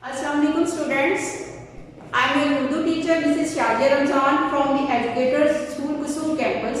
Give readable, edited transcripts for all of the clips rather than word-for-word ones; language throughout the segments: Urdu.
Assalamu alaikum students. I am your Urdu teacher Mrs. Shazia Ramzan from the Educators School Kusul campus.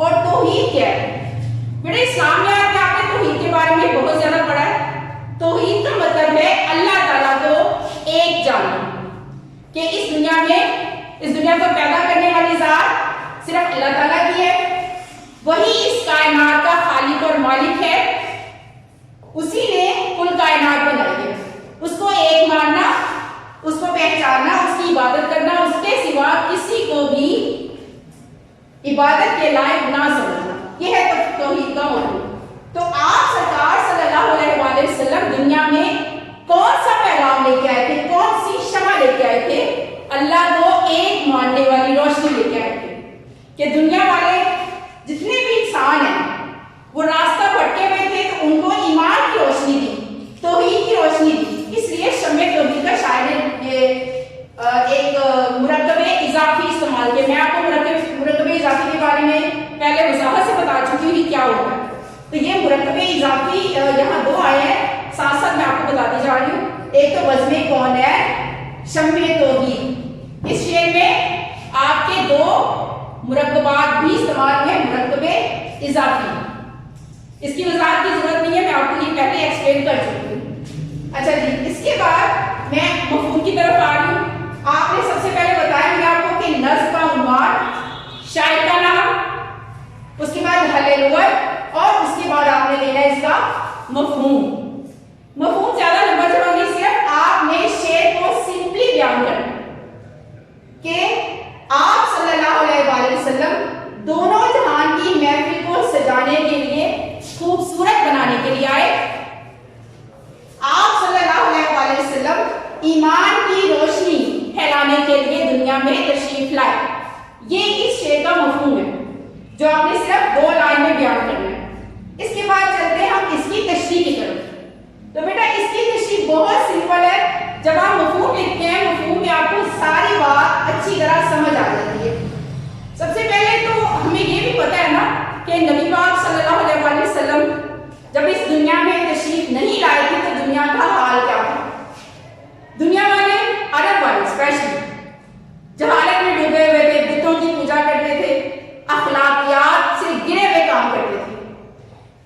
اور توحید کیا ہے؟ بیٹا اسلام میں آپ نے توحید کے بارے میں بہت زیادہ پڑھا ہے. توحید کا مطلب ہے اللہ تعالیٰ کو ایک جاننا، کہ اس دنیا کو پیدا کرنے والی ذات صرف اللہ تعالیٰ کی ہے، وہی اس کائنات کا خالق اور مالک ہے، اسی نے کل کائنات بنائی ہے. اس کو ایک ماننا، اس کو پہچاننا، اس کی عبادت کرنا، اس کے سوا کسی کو بھی عبادت کے لائق نہ سمجھنا، یہ ہے توحید کا مفہوم. تو آپ سرکار صلی اللہ علیہ وآلہ وسلم دنیا میں کون سا پیغام لے کے آئے تھے، کون سی شمع لے کے آئے تھے؟ اللہ کو ایک ماننے والی روشنی لے کے آئے تھے، کہ دنیا والے جتنے بھی انسان ہیں وہ راستہ بھٹکے ہوئے تھے تو ان کو ایمان کی روشنی دی، توحید کی روشنی دی. اس لیے شمع توحید کا شاعر نے ایک مرکب اضافی استعمال کیا. میں آپ کو مرکب اضافی کے بارے میں پہلے وضاحت سے بتا چکی ہوں کہ کیا ہوتا ہے. تو یہ مرکب اضافی یہاں دو آئے ہیں، ساتھ ساتھ میں آپ کو بتاتی جا رہی ہوں. ایک تو بزم کون ہے، شمع توحید. اس شعر میں آپ کے دو مرکبات بھی استعمال ہوئے، مرکب اضافی. اس کی وضاحت کی ضرورت نہیں ہے، میں آپ کو یہ پہلے ایکسپلین کر چکی ہوں. اچھا جی، اس کے بعد میں مفہوم کی طرف آ رہی ہوں. آپ نے سب سے پہلے بتایا مجھے آپ کو کہ نظم کا عنوان، شاعر کا نام، اس کے بعد حل لغت، اور اس کے بعد آپ نے لینا اس کا مفہوم. مفہوم زیادہ لمبا چوڑا نہیں، صرف آپ نے شعر کو سمپلی بیان کرنا کہ آپ صلی اللہ علیہ وآلہ وسلم دونوں جہان کی محفل کو سجانے کے لیے، خوبصورت بنانے کے لیے آئے. آپ صلی اللہ علیہ وآلہ وسلم ایمان کی روشنی پھیلانے کے لیے دنیا میں تشریف لائے. یہ اس شعر کا مفہوم ہے جو آپ نے صرف 2 لائن میں بیان کرنا ہے. اس کے بعد چلتے ہیں ہم اس کی تشریح کی طرف. تو بیٹا اس کی تشریح بہت سمپل ہے. جب آپ مفہوم لکھتے ہیں، مفہوم میں آپ کو ساری بات اچھی طرح سمجھ آ جاتی ہے. سب سے پہلے تو ہمیں یہ بھی پتہ ہے نا کہ نبی پاک صلی اللہ علیہ وآلہ وسلم جب اس دنیا میں تشریف نہیں لائے تھے تو دنیا کا حال کیا تھا. دنیا والے، عرب والے اسپیشلی، جہالت میں ڈوبے ہوئے تھے، بتوں کی پوجا کرتے تھے، اخلاقیات سے گرے ہوئے کام کرتے تھے.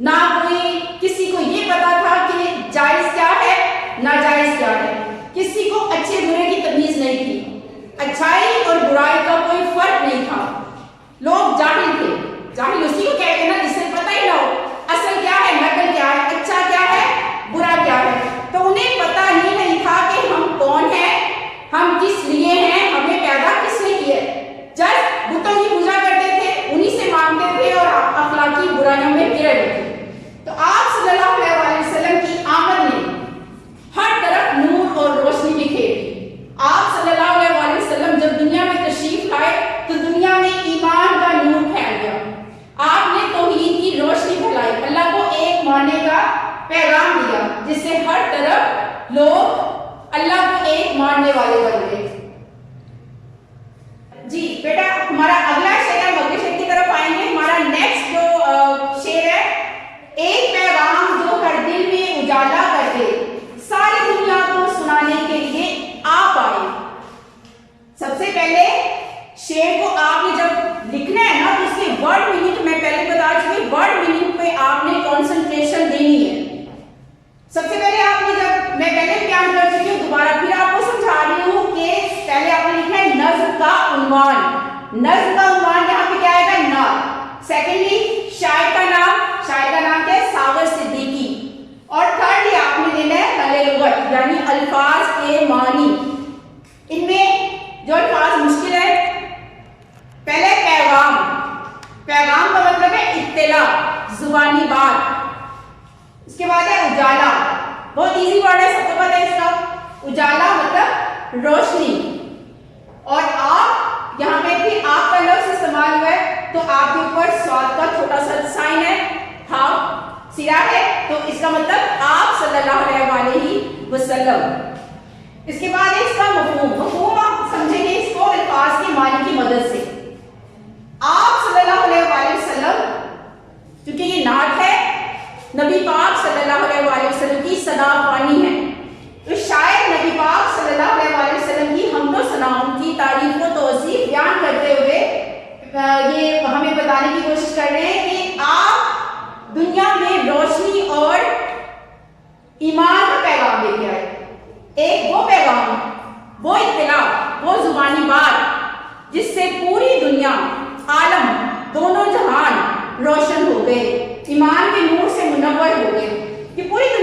نہ کوئی کسی کو یہ پتا تھا کہ جائز کیا ہے، ناجائز کیا ہے. کسی کو اچھے برے کی تمیز نہیں تھی، اچھائی اور برائی کا کوئی فرق نہیں تھا. لوگ جاہل تھے. جاہل اسی کو کہتے ہیں نا جس سے پتہ ہی نہ ہو اصل کیا ہے، نقل کیا ہے، اچھا کیا ہے، برا کیا ہے. تو انہیں پتہ ہی نہیں تھا کہ ہم کون ہیں، ہم کس لیے ہیں، ہمیں پیدا کس نے کیا ہے. جب بتوں کی پوجا کرتے تھے، انہی سے مانگتے تھے اور اخلاقی برائیوں میں گرے ہوئے تھے. تو آپ صلی اللہ علیہ وسلم کی آمد نے ہر طرف نور اور روشنی بکھیر دی. آپ صلی اللہ علیہ وسلم جب دنیا میں تشریف لائے تو دنیا میں ایمان کا نور پھیل گیا. آپ نے توحید کی روشنی پھیلائی، اللہ کو ایک ماننے کا پیغام دیا، جس سے ہر طرف لوگ اللہ کو ایک ماننے والے بن گئے. جی بیٹا ہمارا اگلا شعر ہے، مکے شعر کی طرف آئیں گے. ہمارا نیکسٹ جو شعر ہے، ایک پیغام جو ہر دل میں اجالا کر دے، ساری دنیا کو سنانے کے لیے آپ آئے. سب سے پہلے شعر کو آپ نے جب لکھنا ہے نا تو اس کے ورڈ میننگ، میں پہلے بتا چکی، ورڈ میننگ پہ آپ نے کنسنٹریشن دینی ہے. سب سے پہلے آپ نے جب میں پہلے بیان کر چکی ہوں، دوبارہ پھر آپ کو سمجھا رہی ہوں کہ پہلے آپ نے لکھنا ہے نظم کا عنوان. نظم کا عنوان یہاں پہ کیا آئے گا، نعت. سیکنڈلی شاعر کا نام، شاعر کا نام کیا ہے، ساغر صدیقی. اور تھرڈلی آپ نے دینا ہے حل لغت، یعنی الفاظ کے معنی. ان میں جو الفاظ مشکل ہے، پہلے پیغام. پیغام کا مطلب ہے اطلاع، زبانی بات. اس کے بعد ہے اجالا، بہت ایزی ورڈ ہے، سب کو پتہ ہے اس کا. اجالا مطلب روشنی. اور آپ یہاں پہ پھر آپ کا لفظ استعمال ہوا ہے تو آپ کے اوپر سواد کا چھوٹا سا سائن ہے، ہاں سرا ہے، تو اس کا مطلب آپ صلی اللہ علیہ وآلہ وسلم. اس کے بعد اس کا مفہوم آپ سمجھیں گے اس کو الفاظ کے معنی کی مدد سے. آپ صلی اللہ علیہ وآلہ وسلم، کیونکہ یہ نعت ہے، نبی پاک صلی اللہ علیہ وآلہ وسلم کی ثنا خوانی ہے، تو شاید نبی پاک صلی اللہ علیہ وآلہ وسلم کی حمد و ثنا، ان کی تعریف و توصیف بیان کرتے ہوئے یہ ہمیں بتانے کی کوشش کر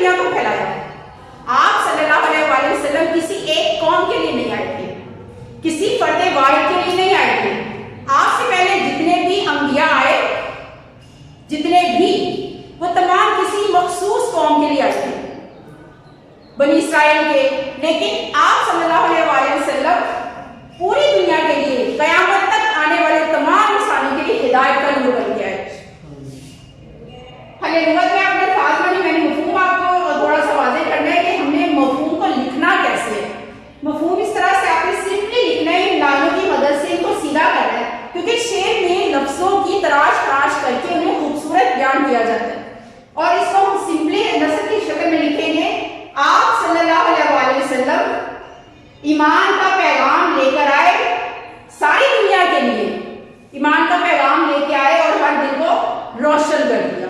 دنیا کو پھیلایا. آپ صلی اللہ علیہ وسلم کسی ایک قوم کے لیے نہیں آئے تھے, کسی فرد واحد کے لیے نہیں آئے تھے. آپ سے پہلے جتنے بھی انبیاء آئے, جتنے بھی, وہ تمام کسی مخصوص قوم کے لیے آئے تھے, بنی اسرائیل کے. لیکن آپ صلی اللہ علیہ وسلم پوری دنیا کے لیے, قیامت تک آنے والے تمام انسانوں کے لیے ہدایت کا نور بن گیا ہے. ہاللویا. میں اپنے الفاظ میں نے مفہوم آپ کو تھوڑا سا واضح کرنا ہے کہ ہم نے مفہوم کو لکھنا کیسے ہے. مفہوم اس طرح سے آپ نے سمپلی لکھنا ہے, لائنوں کی مدد سے ان کو سیدھا کرنا ہے, کیونکہ شعر میں لفظوں کی تراش کر کے انہیں خوبصورت بیان کیا جاتا ہے. اور اس کو ہم سمپلی نثر کی شکل میں لکھیں گے. آپ صلی اللہ علیہ وسلم ایمان کا پیغام لے کر آئے ساری دنیا کے لیے, ایمان کا پیغام لے کے آئے اور ہر دل کو روشن کر دیا.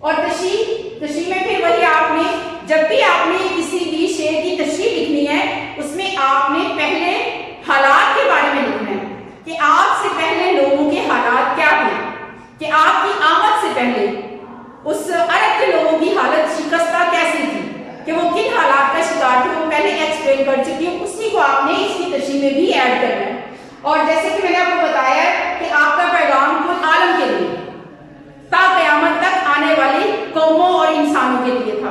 اور تشریح میں پھر وہی آپ نے, جب بھی آپ نے کسی بھی شعر کی تشریح لکھنی ہے, اس میں آپ نے پہلے حالات کے بارے میں لکھنا ہے کہ آپ سے پہلے لوگوں کے حالات کیا تھے, کہ آپ کی آمد سے پہلے اس عرب کے لوگوں کی حالت شکستہ کیسی تھی, کہ وہ کن حالات کا شکار تھے, وہ پہلے ایکسپلین کر چکی ہوں. اسی کو آپ نے اس کی تشریح میں بھی ایڈ کرنا ہے. اور جیسے کہ میں نے آپ کو بتایا کہ آپ کا پیغام کل عالم کے لیے تا قیامت تک آنے والی قوموں اور انسانوں کے لیے تھا.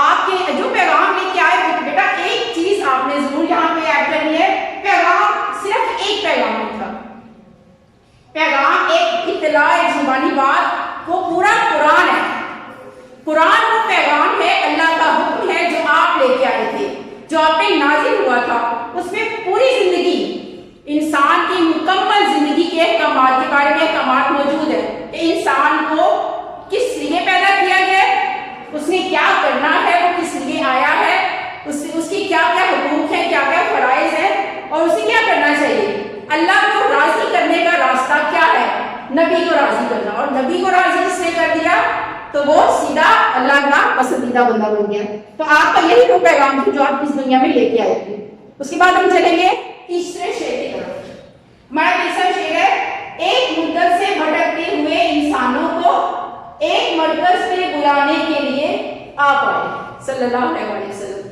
آپ کے جو پیغام لے کے آئے, بیٹا ایک چیز آپ نے ضرور یہاں پہ ایڈ کرنی ہے, پیغام صرف ایک پیغام نہیں تھا. پیغام ایک اطلاع, ایک زبانی بات, وہ پورا قرآن ہے. قرآن وہ پیغام ہے, اللہ کا حکم ہے جو آپ لے کے آئے تھے, جو آپ پہ نازل ہوا تھا. اس میں پوری زندگی, انسان کی مکمل زندگی کے احکامات کے بارے میں احکامات موجود ہے کہ انسان کو کس لیے پیدا کیا گیا ہے, اس نے کیا کرنا ہے, وہ کس لیے آیا ہے, اس کی کیا کیا حقوق ہیں, کیا کیا فرائض ہیں, اور اسے کیا کرنا چاہیے. اللہ کو راضی کرنے کا راستہ کیا ہے, نبی کو راضی کرنا. اور نبی کو راضی جس نے کر دیا تو وہ سیدھا اللہ کا پسندیدہ بندہ بن گیا. تو آپ کا یہی وہ پیغام تھا جو آپ اس دنیا میں لے کے آئے تھے. اس کے بعد ہم چلیں گے تیسرے شعر کی طرف. ہمارا تیسرا شعر ہے, ایک مدت سے بھٹکتے ہوئے انسانوں کو ایک مرکز پہ بلانے کے لیے آپ آئے صلی اللہ علیہ وسلم.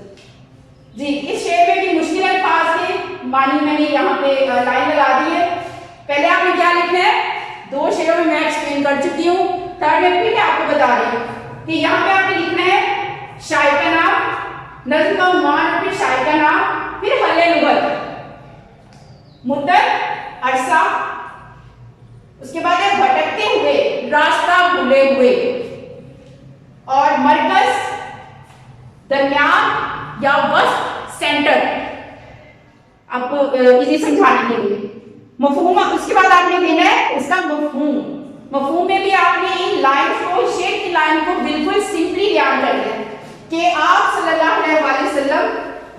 جی, اس شعر میں بھی مشکل الفاظ کے معنی میں نے یہاں پہ لائن لگا دی ہے. پہلے آپ نے کیا لکھنا ہے, دو شعروں میں ایکسپلین کر چکی ہوں, تھرڈ میں پھر آپ کو بتا رہی ہوں کہ یہاں پہ آپ نے لکھنا ہے شاعر کا نام, نظم کا عنوان, اور پھر شاعر کا نام, پھر حل لغت, مدت, عرصہ, اس کے بعد ہے بھٹکتے ہوئے, راستہ بھولے ہوئے, اور مرکز, درمیان یا وسط, سینٹر. آپ کو ایزی سمجھانے کے لیے مفہوم. اس کے بعد آپ نے دینا ہے اس کا مفہوم. مفہوم میں بھی آپ نے ان لائنز کو, شعر کی لائن کو بالکل سمپلی بیان کر دیا کہ آپ صلی اللہ علیہ وسلم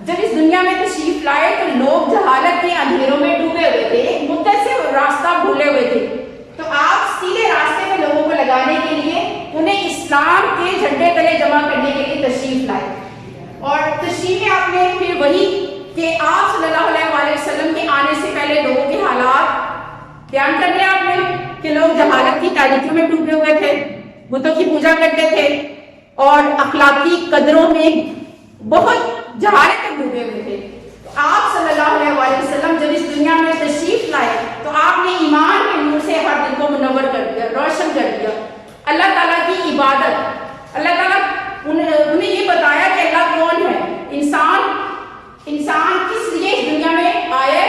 جب اس دنیا میں تشریف لائے تو لوگ جہالت کے اندھیروں میں ڈوبے ہوئے تھے, ایک مدت سے راستہ بھولے ہوئے تھے. تو آپ سیدھے راستے میں لوگوں کو لگانے کے لیے انہیں اسلام کے جھنڈے تلے جمع کرنے کے لیے تشریف لائے. اور تشریف میں آپ نے پھر وہی کہ آپ صلی اللہ علیہ وسلم کے آنے سے پہلے لوگوں کے حالات بیان کر لیا آپ نے کہ لوگ جہالت کی تاریکیوں میں ڈوبے ہوئے تھے, بتوں کی پوجا کرتے تھے, اور اخلاقی قدروں میں بہت جہالت میں ڈوبے ہوئے تھے. آپ صلی اللہ علیہ وسلم جب اس دنیا میں تشریف لائے تو آپ نے ایمان کے نور سے ہر دل کو منور کر دیا, روشن کر دیا. اللہ تعالیٰ کی عبادت, اللہ تعالیٰ انہیں یہ بتایا کہ اللہ کون ہے, انسان کس لیے اس دنیا میں آئے,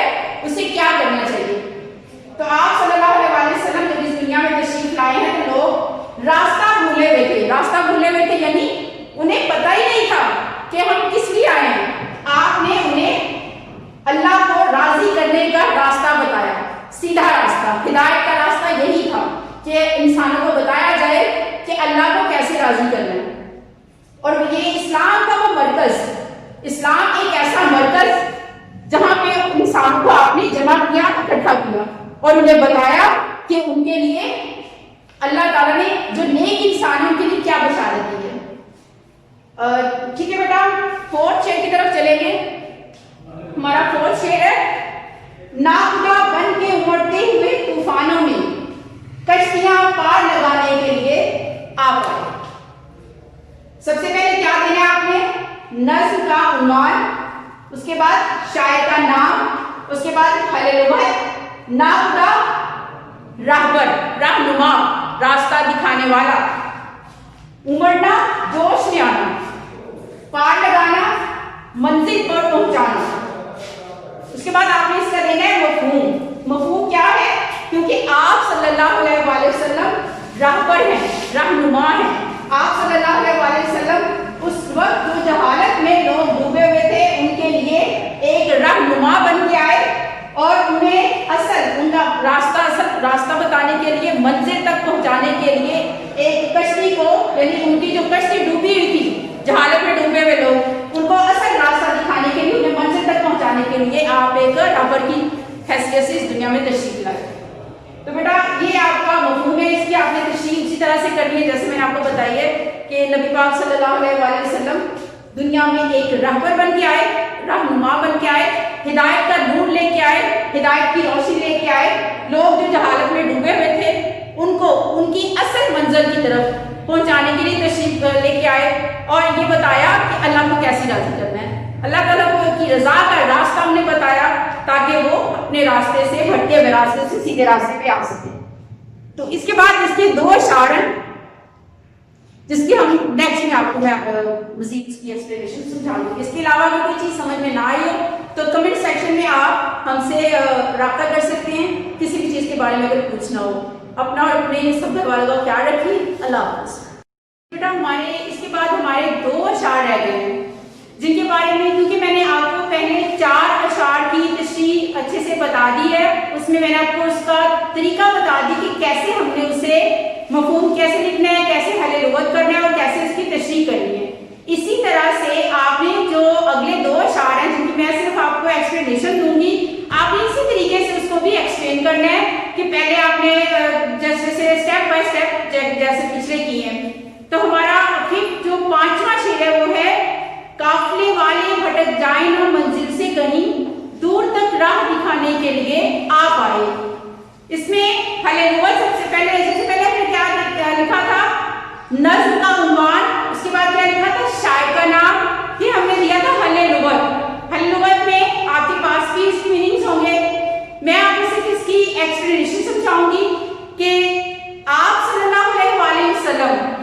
اسے کیا کرنا چاہیے. تو آپ صلی اللہ علیہ وسلم جب اس دنیا میں تشریف لائے ہیں تو لوگ راستہ بھولے ہوئے تھے. راستہ بھولے ہوئے تھے یعنی انہیں پتہ ہی نہیں تھا کہ ہم کس لیے آئے ہیں. آپ نے انہیں اللہ کو راضی کرنے کا راستہ بتایا, سیدھا راستہ, ہدایت کا راستہ یہی تھا کہ انسانوں کو بتایا جائے کہ اللہ کو کیسے راضی کرنا ہے. اور یہ اسلام کا وہ مرکز, اسلام ایک ایسا مرکز جہاں پہ انسان کو آپ نے جمع کیا, اکٹھا کیا, اور انہیں بتایا کہ ان کے لیے اللہ تعالیٰ نے جو نیک انسان ہیں ان کے لیے کیا بشارت دی ہے. ٹھیک ہے بیٹا, فورتھ شعر کی طرف چلیں گے. ہمارا فورتھ شعر ہے, ناخدا بن کے امڑتے ہوئے طوفانوں میں کشتیاں پار لگانے کے لیے آپ آئے. سب سے کے بعد شاعر کا نام، اس کے بعد اہل لغت، ناقدہ، راہبر، رہنما، راستہ دکھانے والا، امڑنا، جوش میں آنا، پار لگانا، منزل پر پہنچانا. اس کے بعد آپ نے اس کا دینا ہے مفہوم. مفہوم کیا ہے؟ کیونکہ آپ صلی اللہ علیہ وآلہ وسلم راہبر ہیں، رہنما ہیں. آپ صلی اللہ علیہ وآلہ وسلم اس وقت جو جہالت میں لوگ ڈوبے ہوئے تھے ان کے لیے ایک رہنما بن کے آئے اور انہیں ان کا راستہ بتانے کے لیے، منزل تک پہنچانے کے لیے ایک کشتی کو، یعنی ان کی جو کشتی ڈوبی ہوئی تھی، جہالت میں ڈوبے ہوئے لوگ، ان کو اصل راستہ دکھانے کے لیے، انہیں منزل تک پہنچانے کے لیے آپ ایک راہبر کی حیثیت سے اس دنیا میں تشریف لائے. تو بیٹا یہ آپ کا مفہوم ہے. اس کی آپ نے تشریح اسی طرح سے کرنی ہے جیسے میں نے آپ کو بتائی ہے کہ نبی پاک صلی اللہ علیہ وآلہ وسلم دنیا میں ایک رہبر بن کے آئے، رہنما بن کے آئے، ہدایت کا نور لے کے آئے، ہدایت کی روشنی لے کے آئے. لوگ جو جہالت میں ڈوبے ہوئے تھے ان کو ان کی اصل منزل کی طرف پہنچانے کے لیے تشریف لے کے آئے اور یہ بتایا کہ اللہ کو کیسے راضی کرنا ہے. اللہ تعالیٰ کو کی رضا کا راستہ انہیں بتایا تاکہ وہ اپنے راستے سے، بھٹکے ہوئے راستے سے سیدھے راستے پہ آ سکیں. تو اس کے بعد اس کے 2 اشعار ہیں جس کی ہم نیکسٹ میں آپ کو میں مزید اس کی ایکسپلینیشن سمجھا دوں. اس کے علاوہ اگر کوئی چیز سمجھ میں نہ آئی ہو تو کمنٹ سیکشن میں آپ ہم سے رابطہ کر سکتے ہیں کسی بھی چیز کے بارے میں اگر پوچھنا ہو. اپنا اور اپنے سب گھر والوں کا خیال رکھیے. اللہ حافظ. بیٹا ہمارے اس کے بعد ہمارے 2 اشعار رہ گئے ہیں جن کے بارے میں، کیونکہ میں نے آپ کو پہلے 4 اشعار کی تشریح اچھے سے بتا دی ہے، اس میں نے آپ کو اس کا طریقہ بتا دی کہ کیسے ہم نے اسے مفہوم کیسے لکھنا ہے، کیسے اہل لغت کرنا ہے اور کیسے اس کی تشریح کرنی ہے. اسی طرح سے آپ نے جو اگلے 2 اشعار ہیں جن کی میں صرف آپ کو ایکسپلینیشن دوں گی، آپ نے اسی طریقے سے اس کو بھی ایکسپلین کرنا ہے کہ پہلے آپ نے جیسے اسٹیپ بائی اسٹیپ جیسے پچھلے کی ہیں. تو ہمارا پھر جو 5واں شعر ہے وہ ہے قافلے والے بھٹک جائیں نہ منزل سے کہیں، دور تک راہ دکھانے کے لیے آپ آئے. اس میں اہل لغت سب سے پہلے ہم نے کیا لکھا تھا؟ نظم کا عنوان. اس کے بعد کیا لکھا تھا؟ شاعر کا نام. پھر ہم نے دیا تھا اہل لغت. اہل لغت میں آپ کے پاس بھی اس کی میننگز ہوں گے. میں آپ کو صرف اس کی ایکسپلینیشن سمجھاؤں گی کہ آپ صلی اللہ علیہ وآلہ وسلم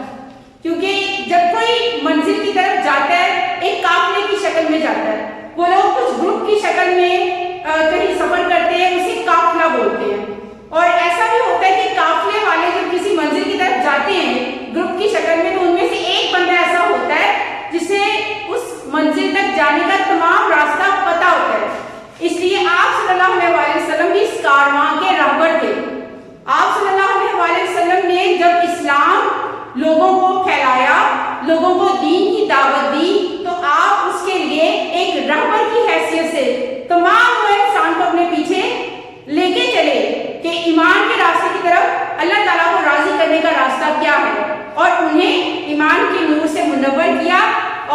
کیونکہ جب کوئی منزل کی طرف جاتا ہے ایک قافلے کی شکل میں جاتا ہے. وہ لوگ کچھ گروپ کی شکل میں کہیں سفر کرتے ہیں، اسے قافلہ بولتے ہیں. اور ایسا بھی ہوتا ہے کہ قافلے والے جب کسی منزل کی طرف جاتے ہیں گروپ کی شکل میں تو ان میں سے ایک بندہ ایسا ہوتا ہے جسے اس منزل تک جانے کا تمام راستہ پتہ ہوتا ہے. اس لیے آپ صلی اللہ علیہ وآلہ وسلم بھی اس کارواں کے راہبر تھے. آپ صلی اللہ علیہ وآلہ وسلم نے جب اسلام لوگوں کو پھیلایا، لوگوں کو دین کی دعوت دی، تو آپ اس کے لیے ایک راہبر کی حیثیت سے تمام وہ انسان کو اپنے پیچھے لے کے چلے کہ ایمان کے راستے کی طرف اللہ تعالیٰ کو راضی کرنے کا راستہ کیا ہے، اور انہیں ایمان کے نور سے منور کیا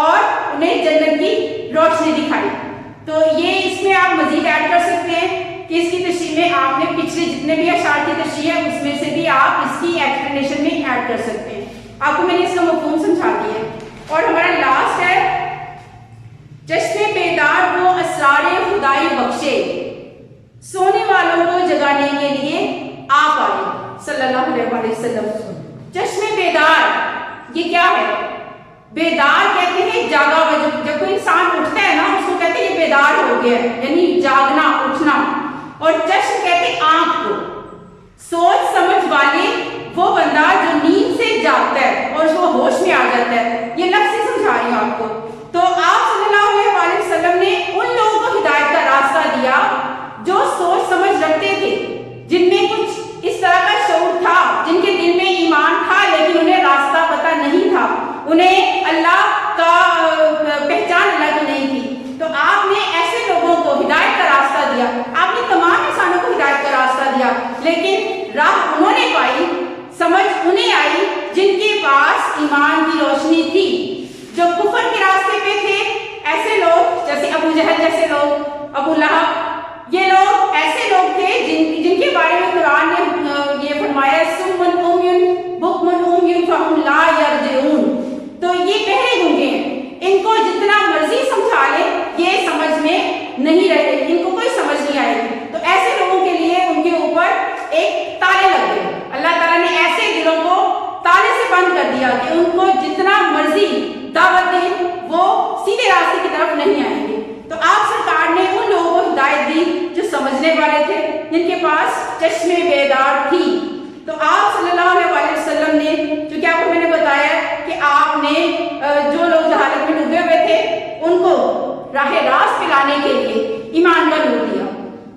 اور انہیں جنت کی روشنی دکھائی. تو یہ اس میں آپ مزید ایڈ کر سکتے ہیں کہ اس کی تشریح میں آپ نے پچھلے جتنے بھی اشعار کی تشریح ہے اس میں سے بھی آپ اس کی ایکسپلینیشن میں ایڈ کر سکتے ہیں. آپ کو میں نے اس کا مفہوم سمجھا دیا ہے. اور ہمارا لاسٹ ہے چشم بیدار کو اسرار خدائی بخشے، سونے والوں کو جگانے کے لیے آپ آئے صلی اللہ علیہ وآلہ وسلم. چشم بیدار یہ کیا ہے؟ بیدار کہتے ہیں جاگا ہوا. جب کوئی انسان اٹھتا ہے نا اس کو کہتے ہیں یہ بیدار ہو گیا ہے، یعنی جاگنا، اٹھنا. اور چشم کہتے ہیں آنکھ کو. سوچ سمجھ والے وہ بندہ جو نیند سے جاگتا ہے اور وہ ہوش میں آ جاتا ہے. یہ لفظ سے سمجھا رہی ہوں آپ کو. تو آپ صلی اللہ علیہ وآلہ وسلم نے ان لوگوں کو ہدایت کا راستہ دیا جو سوچ سمجھ رکھتے تھے، جن میں کچھ اس طرح کا شعور تھا، جن کے دل میں ایمان تھا لیکن انہیں راستہ پتہ نہیں تھا، انہیں اللہ کا پہچان اللہ کی نہیں تھی. تو آپ نے ایسے لوگوں کو ہدایت کا راستہ دیا. آپ نے تمام انسانوں کو ہدایت کا راستہ دیا لیکن راہ انہوں نے پائی، سمجھ انہیں آئی جن کے پاس ایمان کی روشنی تھی. جو کفر کے راستے پہ تھے ایسے لوگ جیسے ابو جہل جیسے لوگ، ابو لہب، یہ لوگ ایسے لوگ تھے جن کے بارے میں قرآن نے یہ فرمایا سمن عمیٌ بکمن عمیٌ فہم لا یرجعون. تو یہ بہرے گونگے ہیں، ان کو جتنا مرضی سمجھا لے یہ سمجھ میں دیا کہ ان کو جتنا مرضی دعوت دیں وہ سیدھے راستے کی طرف نہیں آئیں گے. تو آپ سرکار نے ان لوگوں کو ہدایت دی جو سمجھنے والے تھے، جن کے پاس چشمے بیدار تھی. تو آپ صلی اللہ علیہ وسلم نے، چونکہ آپ کو میں نے بتایا کہ آپ نے جو لوگ جہالت میں ڈوبے ہوئے تھے ان کو راہ راست پہ لانے کے لیے ایمان کا نور دیا.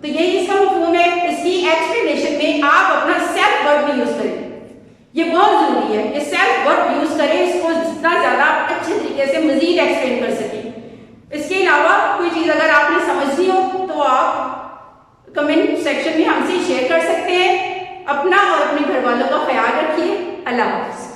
تو یہی اس کا مفہوم ہے. اس کی ایکسپلینیشن میں آپ اپنا سیلف ورڈ بھی یوز کریں، یہ بہت ضروری ہے. یہ سیلف ورڈ یوز کریں، اس کو جتنا زیادہ آپ اچھے طریقے سے مزید ایکسپلین کر سکیں. اس کے علاوہ کوئی چیز اگر آپ نے سمجھنی ہو تو آپ کمنٹ سیکشن میں ہم سے شیئر کر سکتے ہیں. اپنا اور اپنے گھر والوں کا خیال رکھیے. اللہ حافظ.